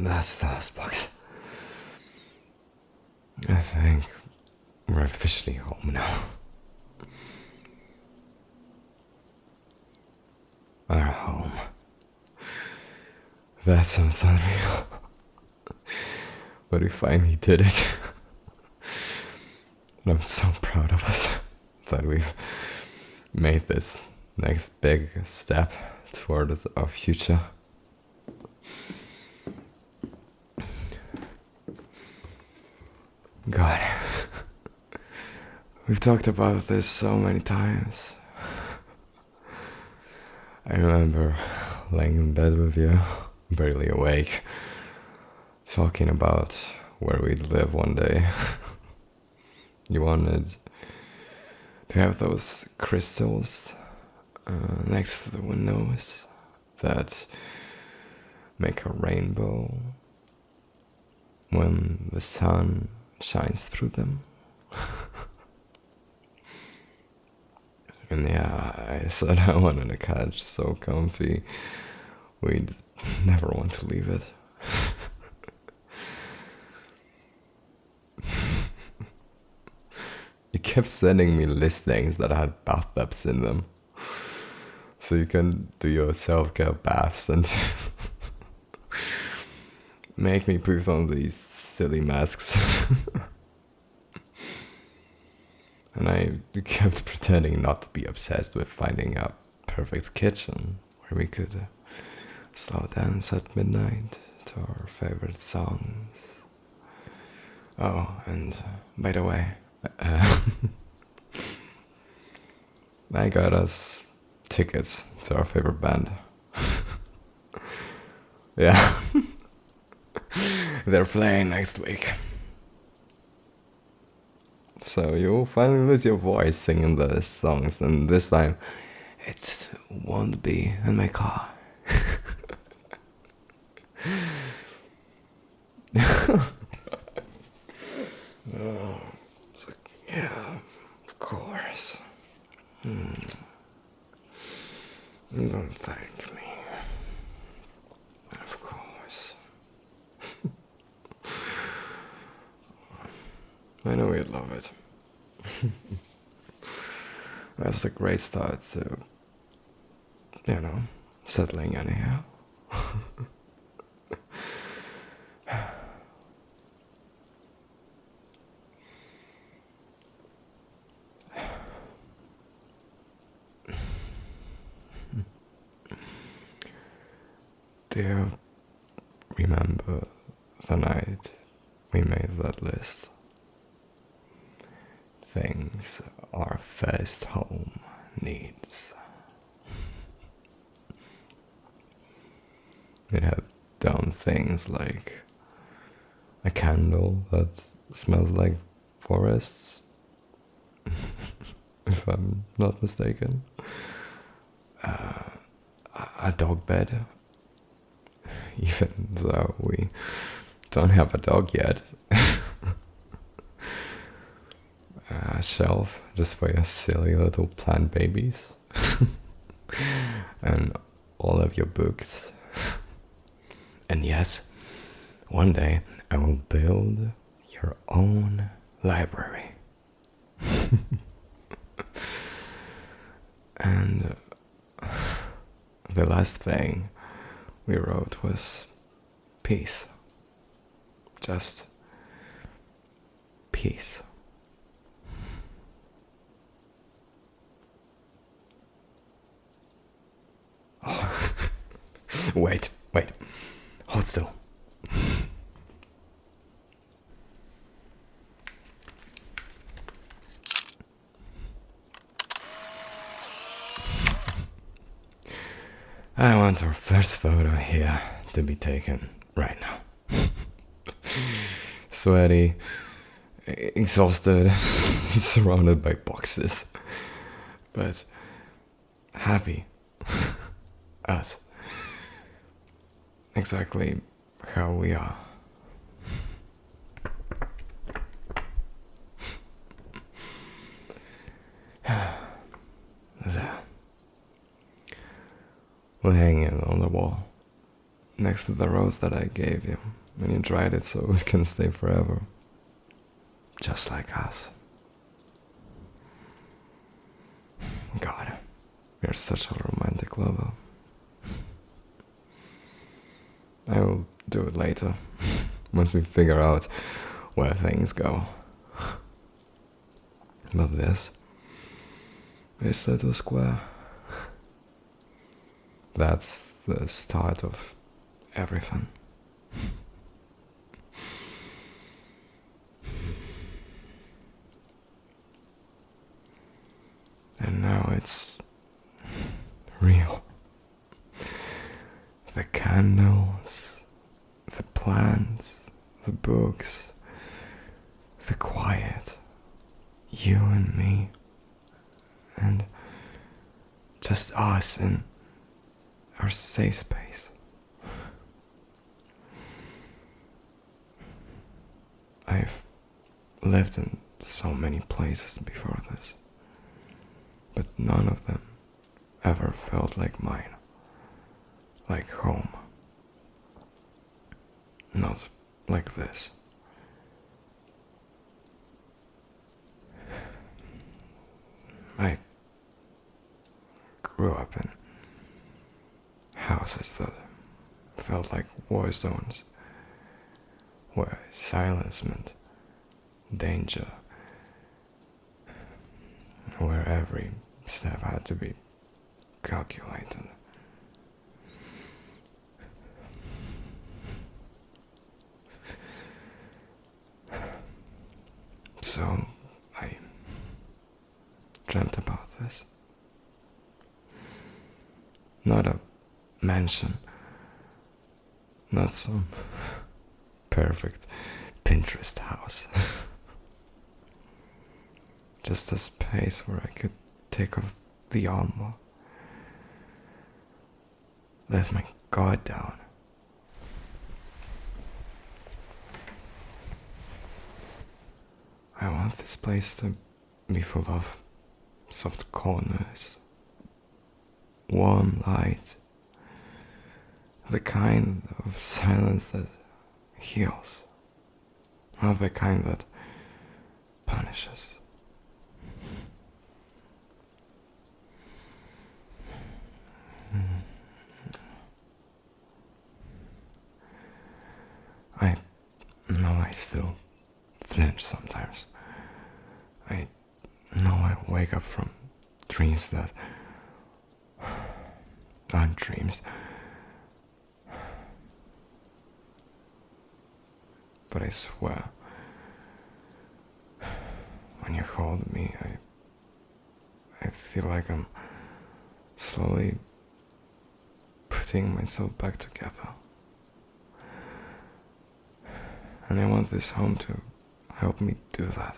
That's the last box. I think we're officially home now. Our home. That sounds unreal. But we finally did it. And I'm so proud of us that we've made this next big step towards our future. God, we've talked about this so many times. I remember laying in bed with you, barely awake, talking about where we'd live one day. You wanted to have those crystals next to the windows that make a rainbow when the sun shines through them. And yeah, I said I wanted a couch so comfy we'd never want to leave it. You kept sending me listings that had bathtubs in them, so you can do your self-care baths and make me put on these silly masks. And I kept pretending not to be obsessed with finding a perfect kitchen where we could slow dance at midnight to our favorite songs. Oh, and by the way, I got us tickets to our favorite band. Yeah, they're playing next week. So you'll finally lose your voice singing the songs, and this time it won't be in my car. Oh, so, yeah, of course. Don't thank me. Of course. I know you'd love it. That's a great start to, settling anyhow. Do you remember the night we made that list? Things our first home needs. It had done things like a candle that smells like forests, if I'm not mistaken. A dog bed, even though we don't have a dog yet. A shelf just for your silly little plant babies. And all of your books. And yes, one day I will build your own library. And the last thing we wrote was peace. Just peace. Oh. Wait. Hold still. I want our first photo here to be taken right now. Sweaty, exhausted, surrounded by boxes, but happy. Us. Exactly how we are. There. We'll hang it on the wall. next to the rose that I gave you, and you dried it so it can stay forever. Just like us. God, you're such a romantic lover. I will do it later, once we figure out where things go. But this little square, that's the start of everything. And now it's real. The candles, the plants, the books, the quiet, you and me, and just us in our safe space. I've lived in so many places before this, but none of them ever felt like mine, like home. Not like this. I grew up in houses that felt like war zones, where silence meant danger, where every step had to be calculated. So I dreamt about this. Not a mansion, not some perfect Pinterest house. Just a space where I could take off the armor, let my guard down. I want this place to be full of soft corners, warm light, the kind of silence that heals, not the kind that punishes. I know I still flinch sometimes. I know I wake up from dreams that aren't dreams. But I swear, when you hold me, I feel like I'm slowly putting myself back together. And I want this home to help me do that.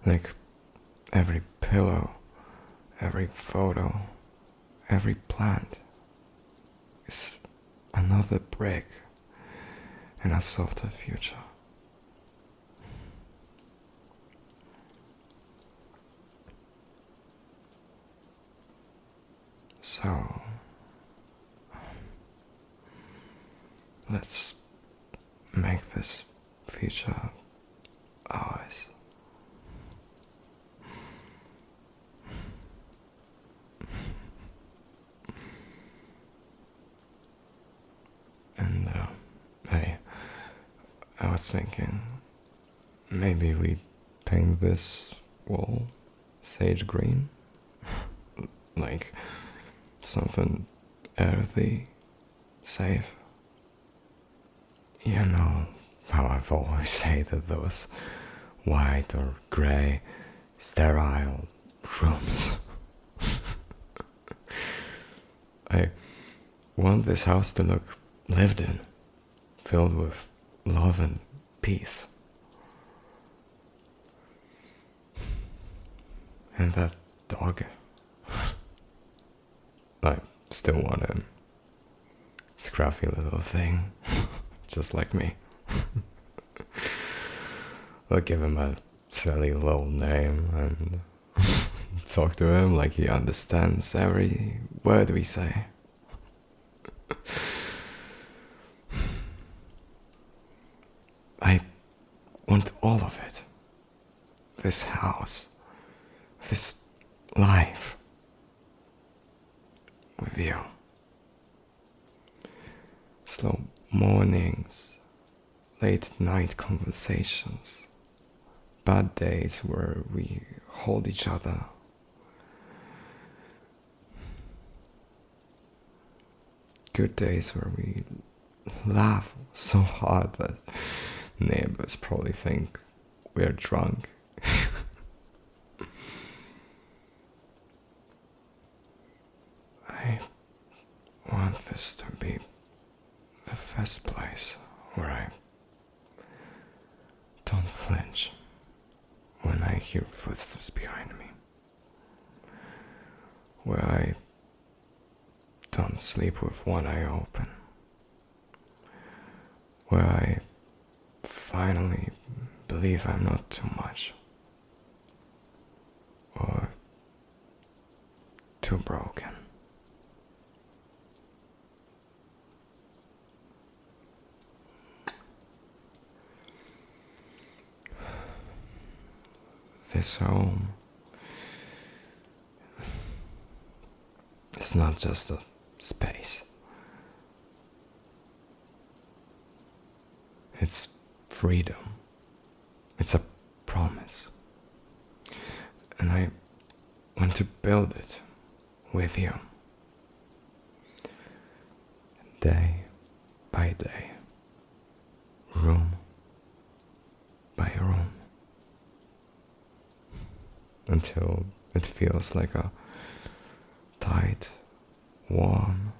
Like every pillow, every photo, every plant is another brick in a softer future. So, let's make this future ours. And hey, I was thinking maybe we paint this wall sage green, like something earthy, safe. You know how I've always hated those white or grey, sterile rooms. I want this house to look lived in, filled with love and peace. And that dog, I still want him. Scruffy little thing, just like me. I'll give him a silly little name and talk to him like he understands every word we say. I want all of it. This house, this life with you. Slow mornings, late night conversations, bad days where we hold each other. Good days where we laugh so hard that neighbors probably think we're drunk. I want this to be the first place where I don't flinch when I hear footsteps behind me, where I don't sleep with one eye open, where I finally believe I'm not too much or too broken. This home is not just a space. It's freedom. It's a promise. And I want to build it with you. Day by day. Room by room. Until it feels like a tight, warm,